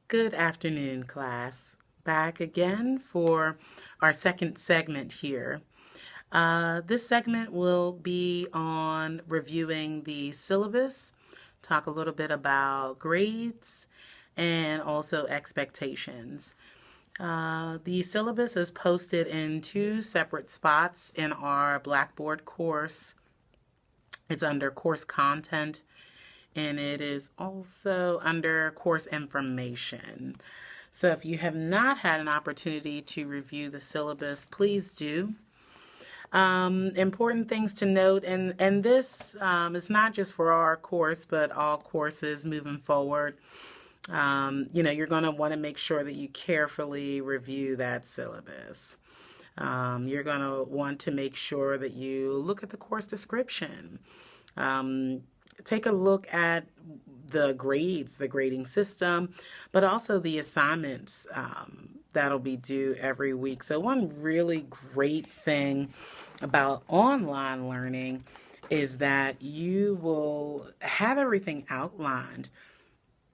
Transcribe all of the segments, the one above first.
Good afternoon, class. Back again for our second segment here. This segment will be on reviewing the syllabus, talk a little bit about grades, and also expectations. The syllabus is posted in two separate spots in our Blackboard course. It's under course content and it is also under course information. So if you have not had an opportunity to review the syllabus, please do. Important things to note, and this is not just for our course, but all courses moving forward. You're going to want to make sure that you carefully review that syllabus. You're going to want to make sure that you look at the course description. Take a look at the grades, the grading system, but also the assignments that'll be due every week. So one really great thing about online learning is that you will have everything outlined,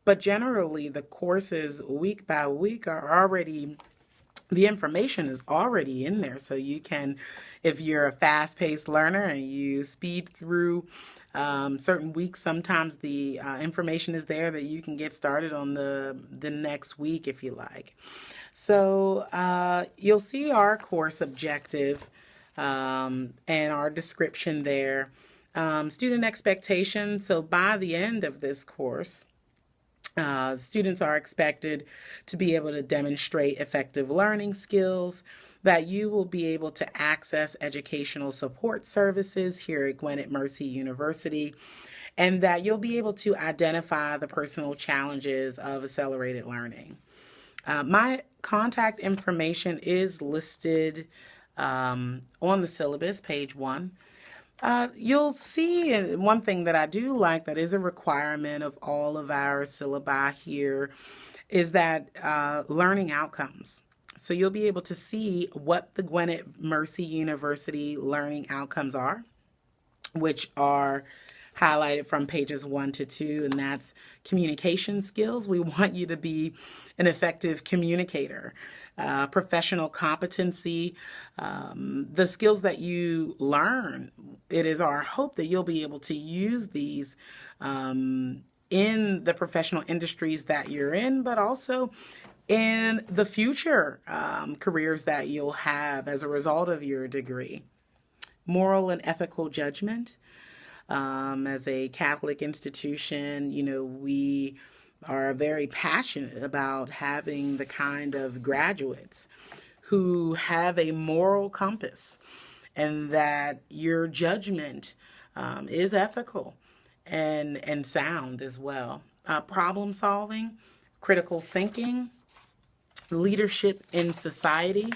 but generally the courses week by week are already the information is already in there. So you can, if you're a fast-paced learner and you speed through certain weeks, sometimes the information is there that you can get started on the next week if you like. So you'll see our course objective and our description there. Student expectations. So by the end of this course, students are expected to be able to demonstrate effective learning skills, that you will be able to access educational support services here at Gwinnett Mercy University, and that you'll be able to identify the personal challenges of accelerated learning. My contact information is listed on the syllabus, page 1. You'll see, and one thing that I do like that is a requirement of all of our syllabi here is that learning outcomes. So you'll be able to see what the Gwinnett Mercy University learning outcomes are, which are highlighted from pages 1 to 2, and that's communication skills. We want you to be an effective communicator. Professional competency, the skills that you learn, it is our hope that you'll be able to use these in the professional industries that you're in, but also in the future careers that you'll have as a result of your degree. Moral and ethical judgment. As a Catholic institution, we are very passionate about having the kind of graduates who have a moral compass and that your judgment is ethical and sound as well. Problem solving, critical thinking, leadership in society.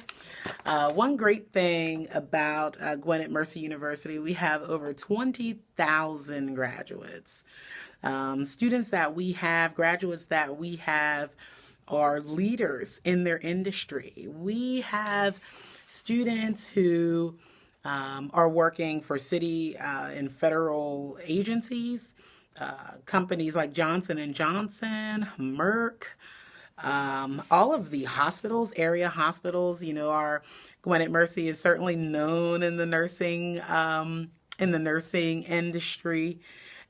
One great thing about Gwinnett Mercy University, we have over 20,000 graduates. Students that we have, graduates that we have are leaders in their industry. We have students who are working for city and federal agencies, companies like Johnson and Johnson, Merck, all of the hospitals, area hospitals. Our Gwinnett Mercy is certainly known in the nursing industry,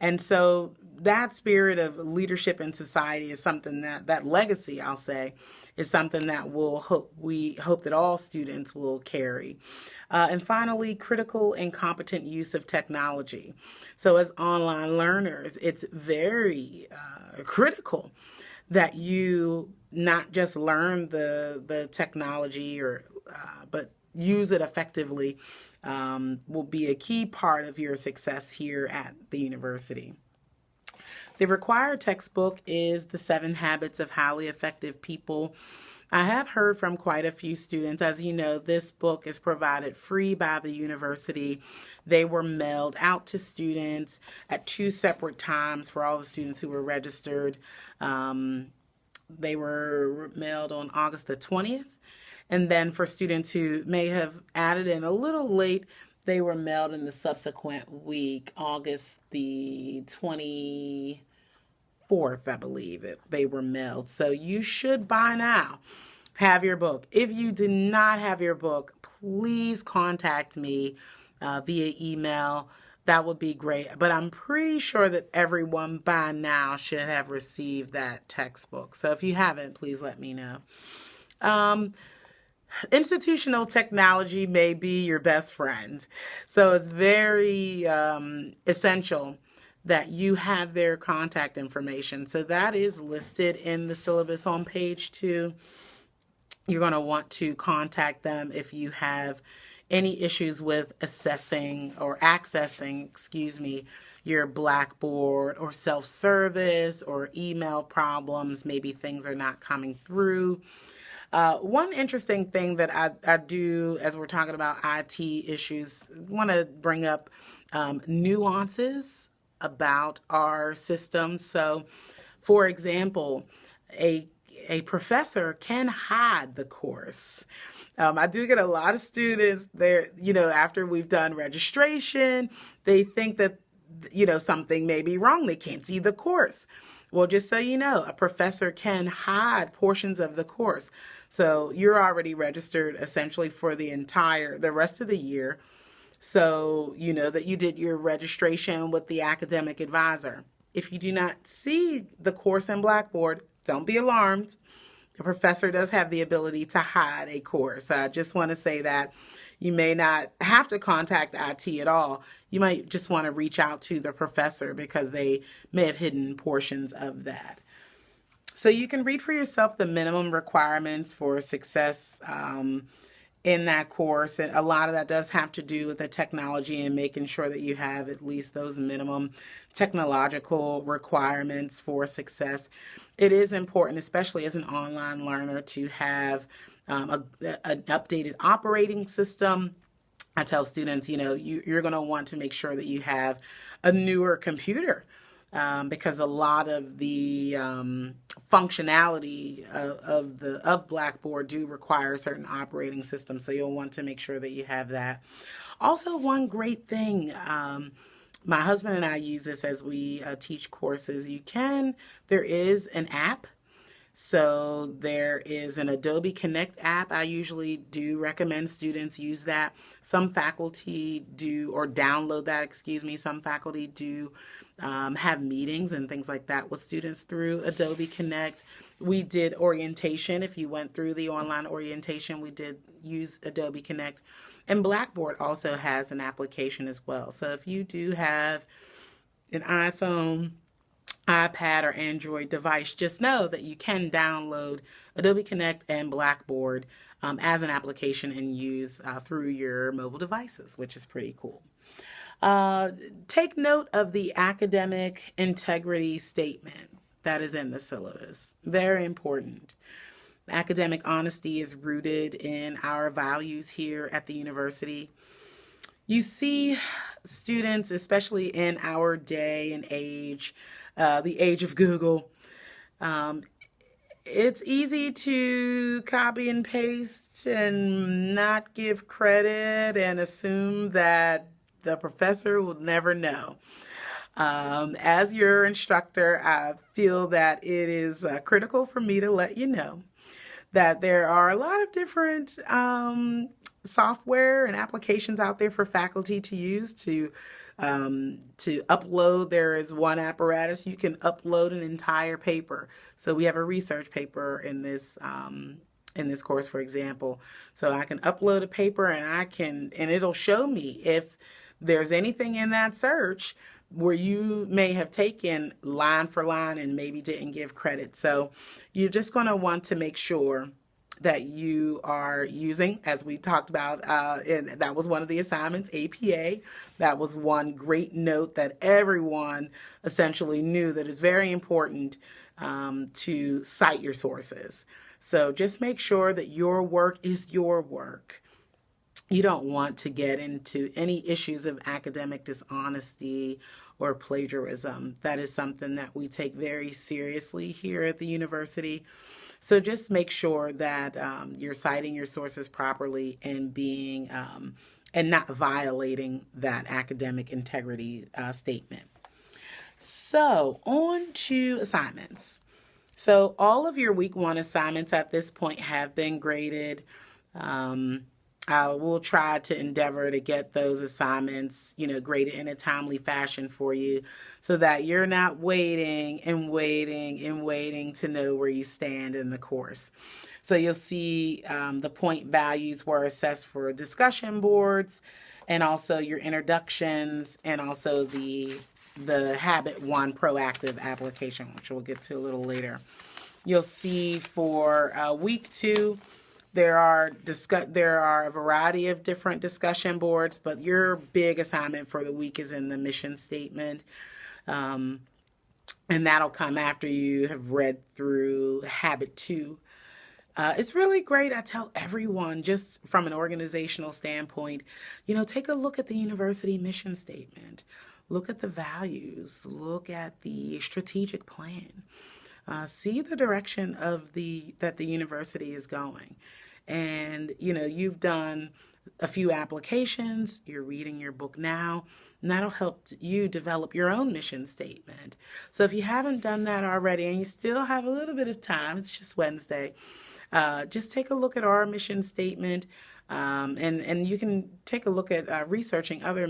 and so that spirit of leadership in society is something that legacy, I'll say, is something that we hope that all students will carry. And finally, critical and competent use of technology. So as online learners, it's very critical that you not just learn the technology but use it effectively. Will be a key part of your success here at the university. The required textbook is The 7 Habits of Highly Effective People. I have heard from quite a few students. As you know, this book is provided free by the university. They were mailed out to students at 2 separate times for all the students who were registered. They were mailed on August the 20th. And then for students who may have added in a little late, they were mailed in the subsequent week, August the 21st. 4th, I believe they were mailed. So you should by now have your book. If you do not have your book, please contact me via email. That would be great. But I'm pretty sure that everyone by now should have received that textbook. So if you haven't, please let me know. Institutional technology may be your best friend. So it's very essential that you have their contact information. So that is listed in the syllabus on page 2. You're going to want to contact them if you have any issues with accessing, your Blackboard or self-service or email problems. Maybe things are not coming through. One interesting thing that I do as we're talking about IT issues, want to bring up nuances about our system. So, for example, a professor can hide the course. I do get a lot of students there, after we've done registration, they think that, something may be wrong. They can't see the course. Well, just so you know, a professor can hide portions of the course. So you're already registered essentially for the rest of the year. So you know that you did your registration with the academic advisor. If you do not see the course in Blackboard, don't be alarmed. The professor does have the ability to hide a course. I just want to say that you may not have to contact IT at all. You might just want to reach out to the professor because they may have hidden portions of that. So you can read for yourself the minimum requirements for success in that course. And a lot of that does have to do with the technology and making sure that you have at least those minimum technological requirements for success. It is important, especially as an online learner, to have an updated operating system. I tell students, you're going to want to make sure that you have a newer computer because a lot of the functionality of Blackboard do require a certain operating system. So you'll want to make sure that you have that. Also, one great thing, my husband and I use this as we teach courses. There is an app. So there is an Adobe Connect app. I usually do recommend students use that. Some faculty do, or download that, Some faculty do have meetings and things like that with students through Adobe Connect. We did orientation. If you went through the online orientation, we did use Adobe Connect. And Blackboard also has an application as well. So if you do have an iPhone, iPad, or Android device, just know that you can download Adobe Connect and Blackboard as an application and use through your mobile devices, which is pretty cool. Take note of the academic integrity statement that is in the syllabus. Very important. Academic honesty is rooted in our values here at the university. You see students, especially in our day and age, the age of Google, it's easy to copy and paste and not give credit and assume that the professor will never know. As your instructor, I feel that it is critical for me to let you know that there are a lot of different software and applications out there for faculty to use to upload. There is one apparatus you can upload an entire paper. So we have a research paper in this course, for example. So I can upload a paper and it'll show me if there's anything in that search where you may have taken line for line and maybe didn't give credit. So you're just going to want to make sure that you are using, as we talked about, and that was one of the assignments, APA. That was one great note that everyone essentially knew, that it's very important to cite your sources. So just make sure that your work is your work. You don't want to get into any issues of academic dishonesty or plagiarism. That is something that we take very seriously here at the university. So just make sure that you're citing your sources properly and and not violating that academic integrity statement. So on to assignments. So all of your week 1 assignments at this point have been graded. I will try to endeavor to get those assignments, graded in a timely fashion for you so that you're not waiting and waiting and waiting to know where you stand in the course. So you'll see the point values were assessed for discussion boards and also your introductions and also the Habit 1 proactive application, which we'll get to a little later. You'll see for week 2, there are a variety of different discussion boards, but your big assignment for the week is in the mission statement. And that'll come after you have read through Habit 2. It's really great. I tell everyone, just from an organizational standpoint, take a look at the university mission statement. Look at the values. Look at the strategic plan. See the direction that the university is going. And, you've done a few applications. You're reading your book now. And that'll help you develop your own mission statement. So if you haven't done that already and you still have a little bit of time, it's just Wednesday, just take a look at our mission statement. And you can take a look at researching other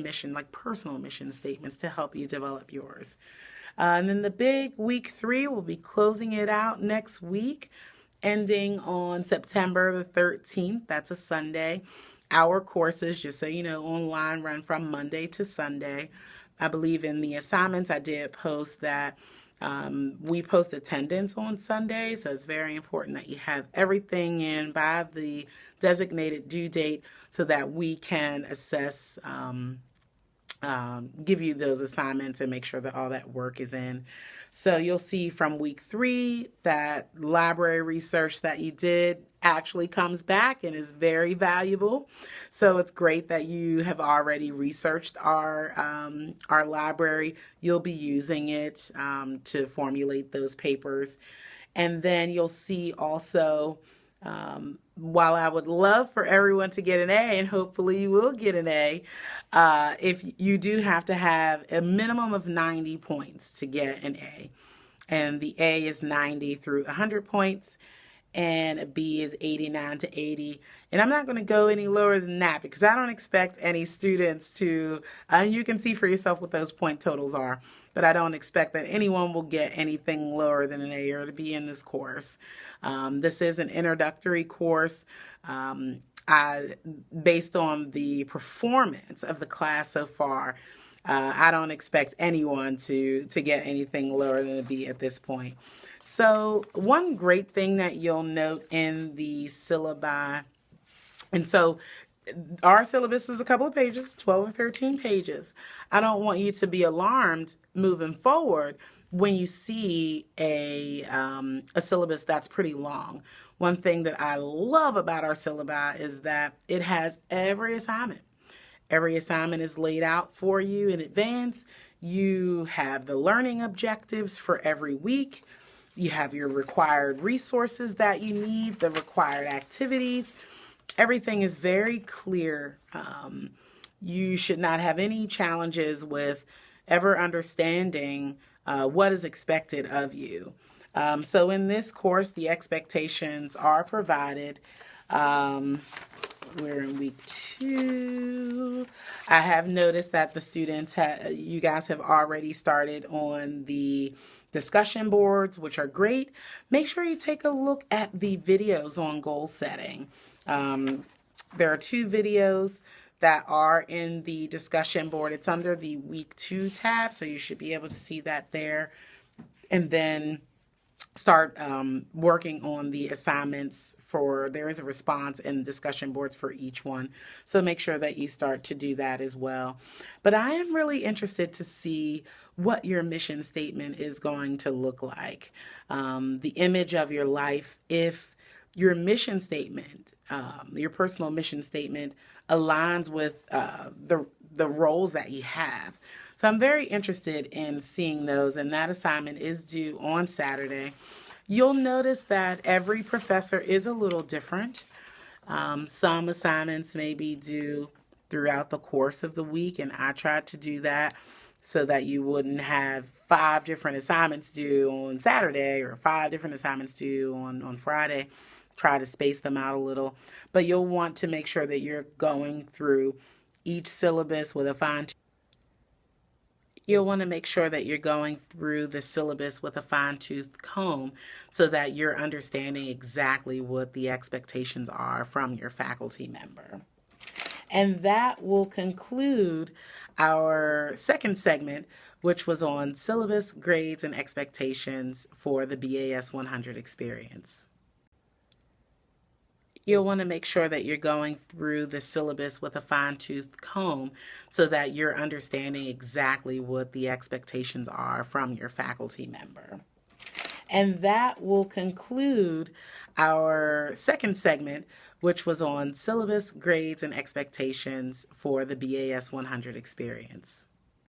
personal mission statements to help you develop yours. And then the big week 3, we'll be closing it out next week, ending on September the 13th. That's a Sunday. Our courses, just so you know, online run from Monday to Sunday. I believe in the assignments I did post that we post attendance on Sunday, so it's very important that you have everything in by the designated due date so that we can assess, give you those assignments and make sure that all that work is in. So you'll see from week 3 that library research that you did actually comes back and is very valuable. So it's great that you have already researched our library. You'll be using it to formulate those papers. And then you'll see also, while I would love for everyone to get an A, and hopefully you will get an A, if you do have to have a minimum of 90 points to get an A. And the A is 90 through 100 points, and a B is 89 to 80. And I'm not going to go any lower than that because I don't expect any students to, you can see for yourself what those point totals are, but I don't expect that anyone will get anything lower than an A or to be in this course. This is an introductory course. Based on the performance of the class so far, I don't expect anyone to get anything lower than a B at this point. So one great thing that you'll note in the syllabi, and so our syllabus is a couple of pages, 12 or 13 pages. I don't want you to be alarmed moving forward when you see a syllabus that's pretty long. One thing that I love about our syllabi is that it has every assignment. Every assignment is laid out for you in advance. You have the learning objectives for every week. You have your required resources that you need, the required activities. Everything is very clear. You should not have any challenges with ever understanding what is expected of you. So in this course, the expectations are provided. We're in week 2. I have noticed that the students, you guys have already started on the discussion boards, which are great. Make sure you take a look at the videos on goal setting. There are 2 videos that are in the discussion board. It's under the week 2 tab, so you should be able to see that there. And then start working on the assignments there is a response and discussion boards for each one. So make sure that you start to do that as well. But I am really interested to see what your mission statement is going to look like. The image of your life, if your mission statement, your personal mission statement aligns with the roles that you have. So I'm very interested in seeing those, and that assignment is due on Saturday. You'll notice that every professor is a little different. Some assignments may be due throughout the course of the week, and I tried to do that. so that you wouldn't have 5 different assignments due on Saturday or 5 different assignments due on Friday. Try to space them out a little, but you'll want to make sure that you're going through each syllabus with a fine You'll want to make sure that you're going through the syllabus with a fine-tooth comb so that you're understanding exactly what the expectations are from your faculty member. And that will conclude our second segment, which was on syllabus, grades, and expectations for the BAS100 experience. You'll want to make sure that you're going through the syllabus with a fine-tooth comb so that you're understanding exactly what the expectations are from your faculty member. And that will conclude our second segment, which was on syllabus, grades, and expectations for the BAS100 experience.